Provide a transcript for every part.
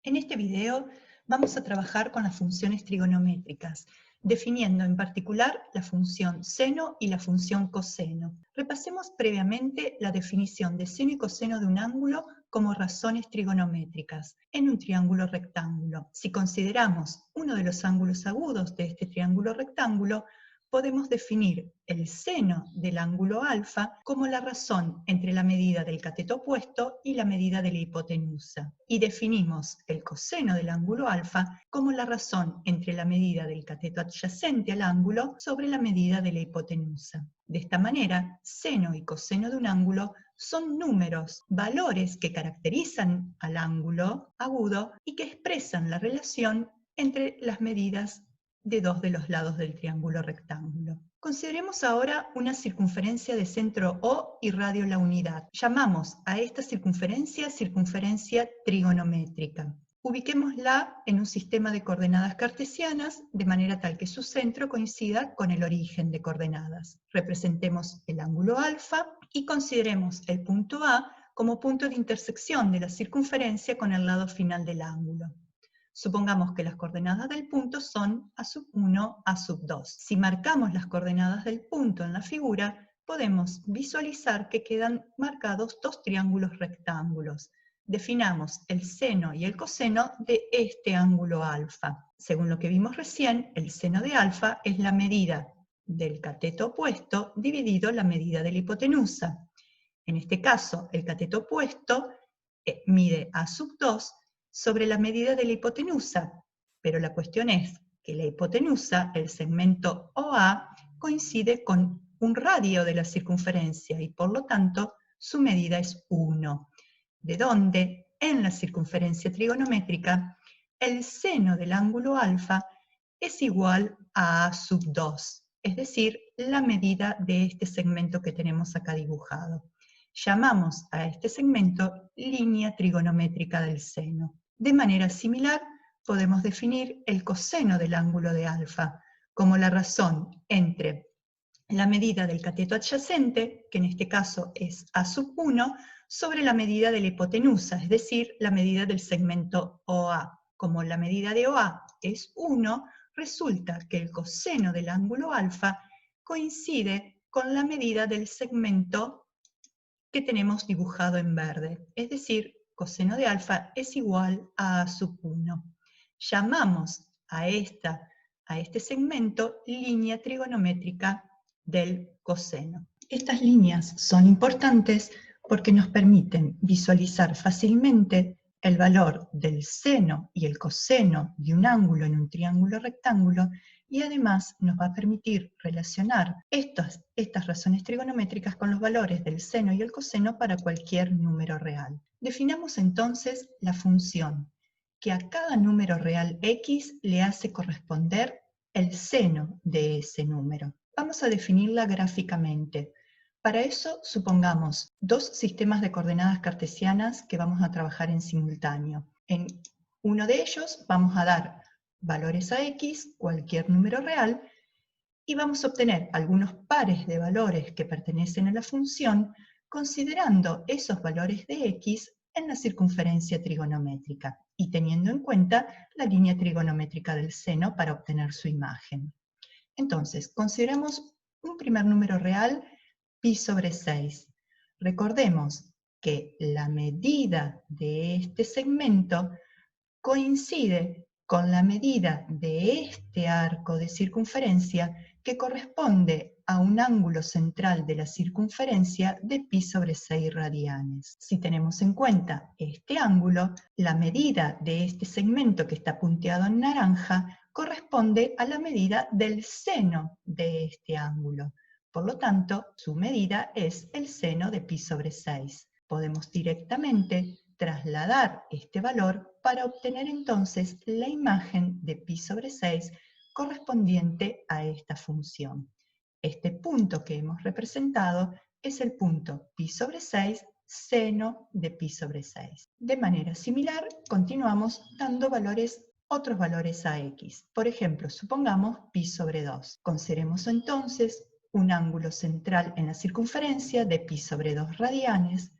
En este video vamos a trabajar con las funciones trigonométricas, definiendo en particular la función seno y la función coseno. Repasemos previamente la definición de seno y coseno de un ángulo como razones trigonométricas en un triángulo rectángulo. Si consideramos uno de los ángulos agudos de este triángulo rectángulo, podemos definir el seno del ángulo alfa como la razón entre la medida del cateto opuesto y la medida de la hipotenusa. Y definimos el coseno del ángulo alfa como la razón entre la medida del cateto adyacente al ángulo sobre la medida de la hipotenusa. De esta manera, seno y coseno de un ángulo son números, valores que caracterizan al ángulo agudo y que expresan la relación entre las medidas de dos de los lados del triángulo rectángulo. Consideremos ahora una circunferencia de centro O y radio la unidad. Llamamos a esta circunferencia trigonométrica. Ubiquémosla en un sistema de coordenadas cartesianas de manera tal que su centro coincida con el origen de coordenadas. Representemos el ángulo alfa y consideremos el punto A como punto de intersección de la circunferencia con el lado final del ángulo. Supongamos que las coordenadas del punto son A1, A2. Si marcamos las coordenadas del punto en la figura, podemos visualizar que quedan marcados dos triángulos rectángulos. Definamos el seno y el coseno de este ángulo alfa. Según lo que vimos recién, el seno de alfa es la medida del cateto opuesto dividido la medida de la hipotenusa. En este caso, el cateto opuesto mide A2 sobre la medida de la hipotenusa, pero la cuestión es que la hipotenusa, el segmento OA, coincide con un radio de la circunferencia y por lo tanto su medida es 1, de donde en la circunferencia trigonométrica el seno del ángulo alfa es igual a A2, es decir, la medida de este segmento que tenemos acá dibujado. Llamamos a este segmento línea trigonométrica del seno. De manera similar, podemos definir el coseno del ángulo de alfa como la razón entre la medida del cateto adyacente, que en este caso es A1, sobre la medida de la hipotenusa, es decir, la medida del segmento OA. Como la medida de OA es 1, resulta que el coseno del ángulo alfa coincide con la medida del segmento que tenemos dibujado en verde, es decir, coseno de alfa es igual a A1. Llamamos a este segmento línea trigonométrica del coseno. Estas líneas son importantes porque nos permiten visualizar fácilmente el valor del seno y el coseno de un ángulo en un triángulo rectángulo y además nos va a permitir relacionar estas razones trigonométricas con los valores del seno y el coseno para cualquier número real. Definamos entonces la función que a cada número real x le hace corresponder el seno de ese número. Vamos a definirla gráficamente. Para eso supongamos dos sistemas de coordenadas cartesianas que vamos a trabajar en simultáneo. En uno de ellos vamos a dar valores a x, cualquier número real, y vamos a obtener algunos pares de valores que pertenecen a la función, considerando esos valores de x en la circunferencia trigonométrica y teniendo en cuenta la línea trigonométrica del seno para obtener su imagen. Entonces, consideramos un primer número real, pi sobre 6. Recordemos que la medida de este segmento coincide con la medida de este arco de circunferencia que corresponde a un ángulo central de la circunferencia de pi sobre 6 radianes. Si tenemos en cuenta este ángulo, la medida de este segmento que está punteado en naranja corresponde a la medida del seno de este ángulo. Por lo tanto, su medida es el seno de pi sobre 6. Podemos directamente trasladar este valor para obtener entonces la imagen de pi sobre 6 correspondiente a esta función. Este punto que hemos representado es el punto pi sobre 6, seno de pi sobre 6. De manera similar, continuamos dando otros valores a x. Por ejemplo, supongamos pi sobre 2. Consideremos entonces un ángulo central en la circunferencia de pi sobre 2 radianes.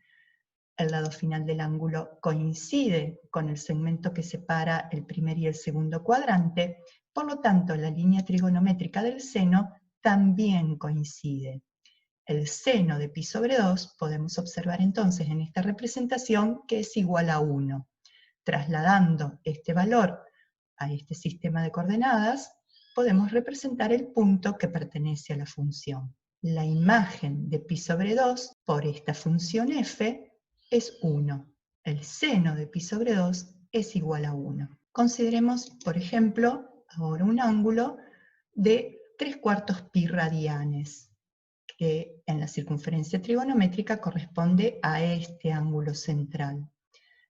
el lado final del ángulo coincide con el segmento que separa el primer y el segundo cuadrante, por lo tanto la línea trigonométrica del seno también coincide. El seno de pi sobre 2 podemos observar entonces en esta representación que es igual a 1. Trasladando este valor a este sistema de coordenadas, podemos representar el punto que pertenece a la función. La imagen de pi sobre 2 por esta función f es 1. El seno de pi sobre 2 es igual a 1. Consideremos, por ejemplo, ahora un ángulo de 3/4 pi radianes, que en la circunferencia trigonométrica corresponde a este ángulo central.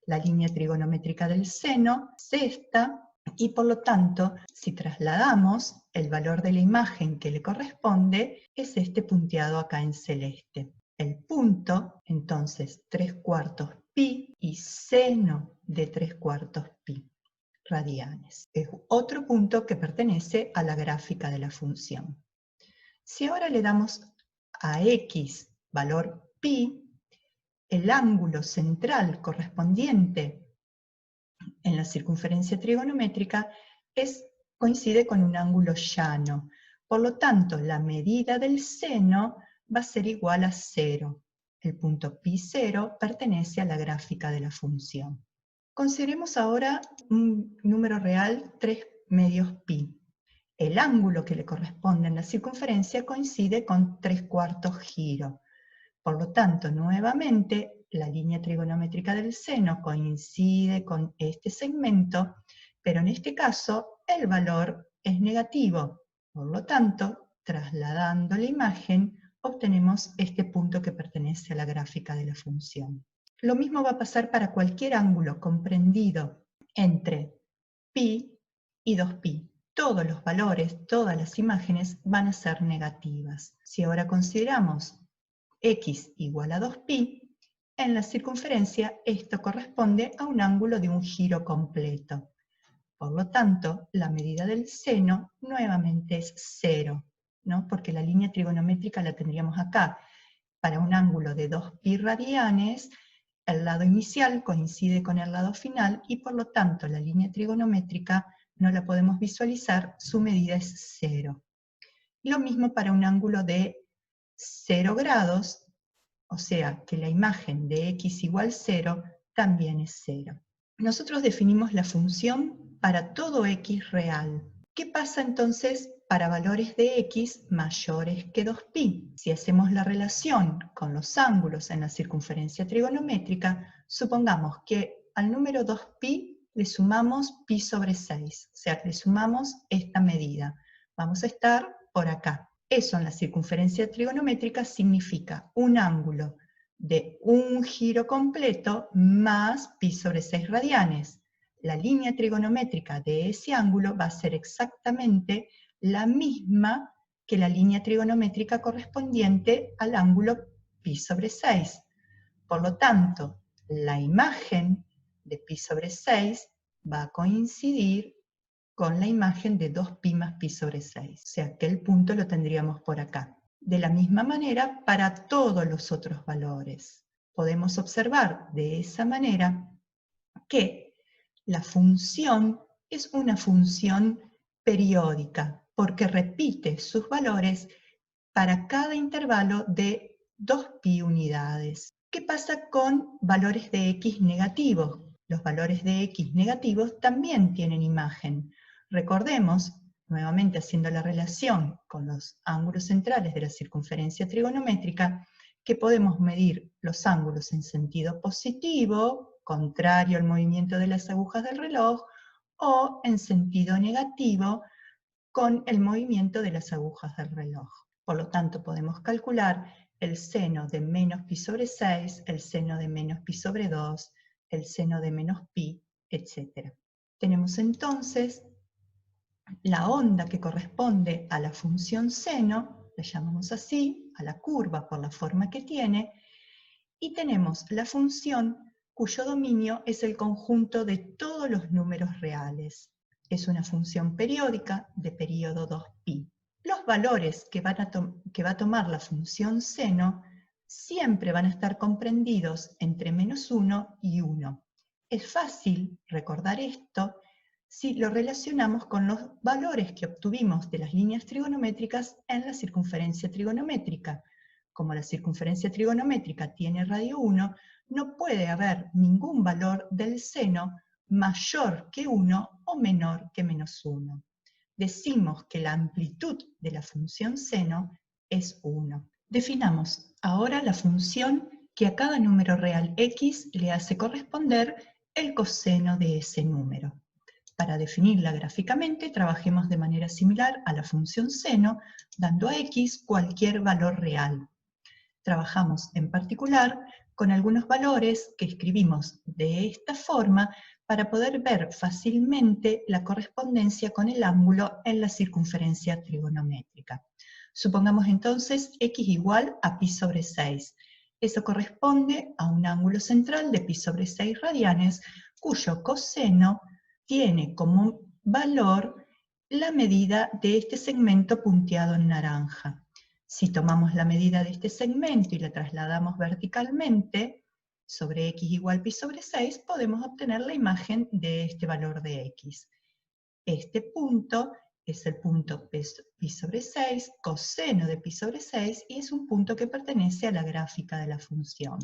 La línea trigonométrica del seno es esta, y por lo tanto, si trasladamos el valor de la imagen que le corresponde, es este punteado acá en celeste. El punto, entonces, 3/4 pi y seno de 3/4 pi radianes. Es otro punto que pertenece a la gráfica de la función. Si ahora le damos a x valor pi, el ángulo central correspondiente en la circunferencia trigonométrica coincide con un ángulo llano. Por lo tanto, la medida del seno va a ser igual a 0. El punto pi 0 pertenece a la gráfica de la función. Consideremos ahora un número real 3 medios pi. El ángulo que le corresponde en la circunferencia coincide con 3/4 giro. Por lo tanto, nuevamente, la línea trigonométrica del seno coincide con este segmento, pero en este caso el valor es negativo. Por lo tanto, trasladando la imagen, obtenemos este punto que pertenece a la gráfica de la función. Lo mismo va a pasar para cualquier ángulo comprendido entre pi y 2pi. Todos los valores, todas las imágenes van a ser negativas. Si ahora consideramos x igual a 2pi, en la circunferencia esto corresponde a un ángulo de un giro completo. Por lo tanto, la medida del seno nuevamente es 0, ¿no? Porque la línea trigonométrica la tendríamos acá. Para un ángulo de 2pi radianes, el lado inicial coincide con el lado final y por lo tanto la línea trigonométrica no la podemos visualizar, su medida es 0. Lo mismo para un ángulo de 0 grados, o sea que la imagen de x igual 0 también es 0. Nosotros definimos la función para todo x real. ¿Qué pasa entonces para valores de x mayores que 2pi? Si hacemos la relación con los ángulos en la circunferencia trigonométrica, supongamos que al número 2pi le sumamos pi sobre 6, o sea, le sumamos esta medida. Vamos a estar por acá. Eso en la circunferencia trigonométrica significa un ángulo de un giro completo más pi sobre 6 radianes. La línea trigonométrica de ese ángulo va a ser exactamente la misma que la línea trigonométrica correspondiente al ángulo pi sobre 6. Por lo tanto, la imagen de pi sobre 6 va a coincidir con la imagen de 2pi más pi sobre 6. O sea que el punto lo tendríamos por acá. De la misma manera para todos los otros valores. Podemos observar de esa manera que la función es una función periódica, porque repite sus valores para cada intervalo de 2pi unidades. ¿Qué pasa con valores de x negativos? Los valores de x negativos también tienen imagen. Recordemos, nuevamente haciendo la relación con los ángulos centrales de la circunferencia trigonométrica, que podemos medir los ángulos en sentido positivo, contrario al movimiento de las agujas del reloj, o en sentido negativo, con el movimiento de las agujas del reloj. Por lo tanto, podemos calcular el seno de menos pi sobre 6, el seno de menos pi sobre 2, el seno de menos pi, etc. Tenemos entonces la onda que corresponde a la función seno, la llamamos así, a la curva por la forma que tiene, y tenemos la función cuyo dominio es el conjunto de todos los números reales. Es una función periódica de periodo 2pi. Los valores que va a tomar la función seno siempre van a estar comprendidos entre -1 y 1. Es fácil recordar esto si lo relacionamos con los valores que obtuvimos de las líneas trigonométricas en la circunferencia trigonométrica. Como la circunferencia trigonométrica tiene radio 1, no puede haber ningún valor del seno mayor que 1 o menor que -1. Decimos que la amplitud de la función seno es 1. Definamos ahora la función que a cada número real x le hace corresponder el coseno de ese número. Para definirla gráficamente, trabajemos de manera similar a la función seno, dando a x cualquier valor real. Trabajamos en particular con algunos valores que escribimos de esta forma para poder ver fácilmente la correspondencia con el ángulo en la circunferencia trigonométrica. Supongamos entonces x igual a pi sobre 6. Eso corresponde a un ángulo central de pi sobre 6 radianes, cuyo coseno tiene como valor la medida de este segmento punteado en naranja. Si tomamos la medida de este segmento y la trasladamos verticalmente sobre x igual pi sobre 6, podemos obtener la imagen de este valor de x. Este punto es el punto pi sobre 6, coseno de pi sobre 6, y es un punto que pertenece a la gráfica de la función.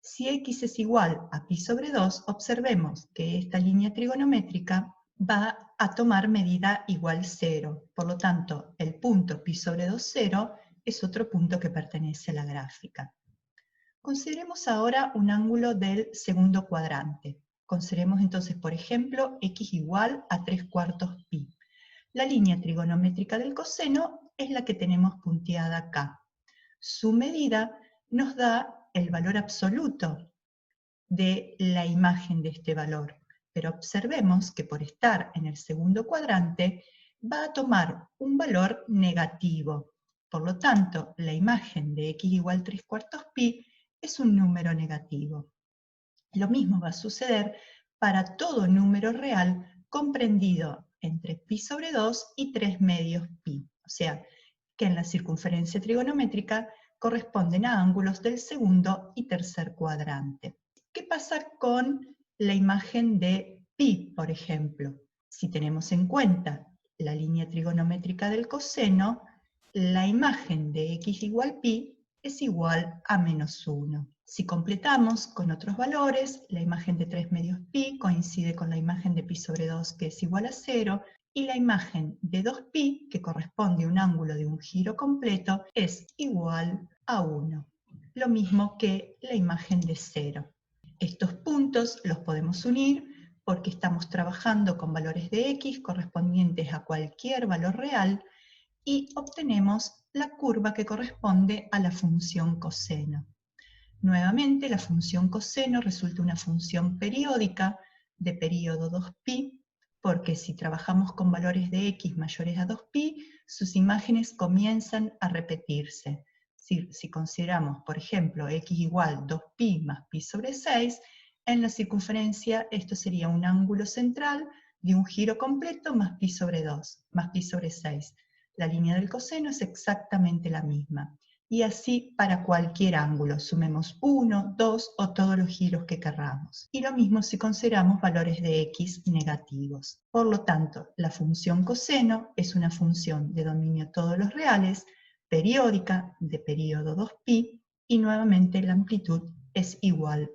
Si x es igual a pi sobre 2, observemos que esta línea trigonométrica va a tomar medida igual 0. Por lo tanto, el punto pi sobre 2, 0, es otro punto que pertenece a la gráfica. Consideremos ahora un ángulo del segundo cuadrante. Consideremos entonces, por ejemplo, x igual a 3/4 pi. La línea trigonométrica del coseno es la que tenemos punteada acá. Su medida nos da el valor absoluto de la imagen de este valor. Pero observemos que por estar en el segundo cuadrante va a tomar un valor negativo. Por lo tanto, la imagen de x igual 3/4 pi es un número negativo. Lo mismo va a suceder para todo número real comprendido entre pi sobre 2 y 3 medios pi. O sea, que en la circunferencia trigonométrica corresponden a ángulos del segundo y tercer cuadrante. ¿Qué pasa con la imagen de pi, por ejemplo? Si tenemos en cuenta la línea trigonométrica del coseno, la imagen de x igual pi es igual a -1. Si completamos con otros valores, la imagen de 3 medios pi coincide con la imagen de pi sobre 2, que es igual a 0, y la imagen de 2pi, que corresponde a un ángulo de un giro completo, es igual a 1. Lo mismo que la imagen de 0. Estos puntos los podemos unir porque estamos trabajando con valores de x correspondientes a cualquier valor real y obtenemos la curva que corresponde a la función coseno. Nuevamente, la función coseno resulta una función periódica de periodo 2pi, porque si trabajamos con valores de x mayores a 2pi, sus imágenes comienzan a repetirse. Si consideramos, por ejemplo, x igual 2pi más pi sobre 6, en la circunferencia esto sería un ángulo central de un giro completo más pi sobre 2, más pi sobre 6. La línea del coseno es exactamente la misma. Y así para cualquier ángulo, sumemos 1, 2 o todos los giros que querramos. Y lo mismo si consideramos valores de x negativos. Por lo tanto, la función coseno es una función de dominio todos los reales, periódica de periodo 2pi, y nuevamente la amplitud es igual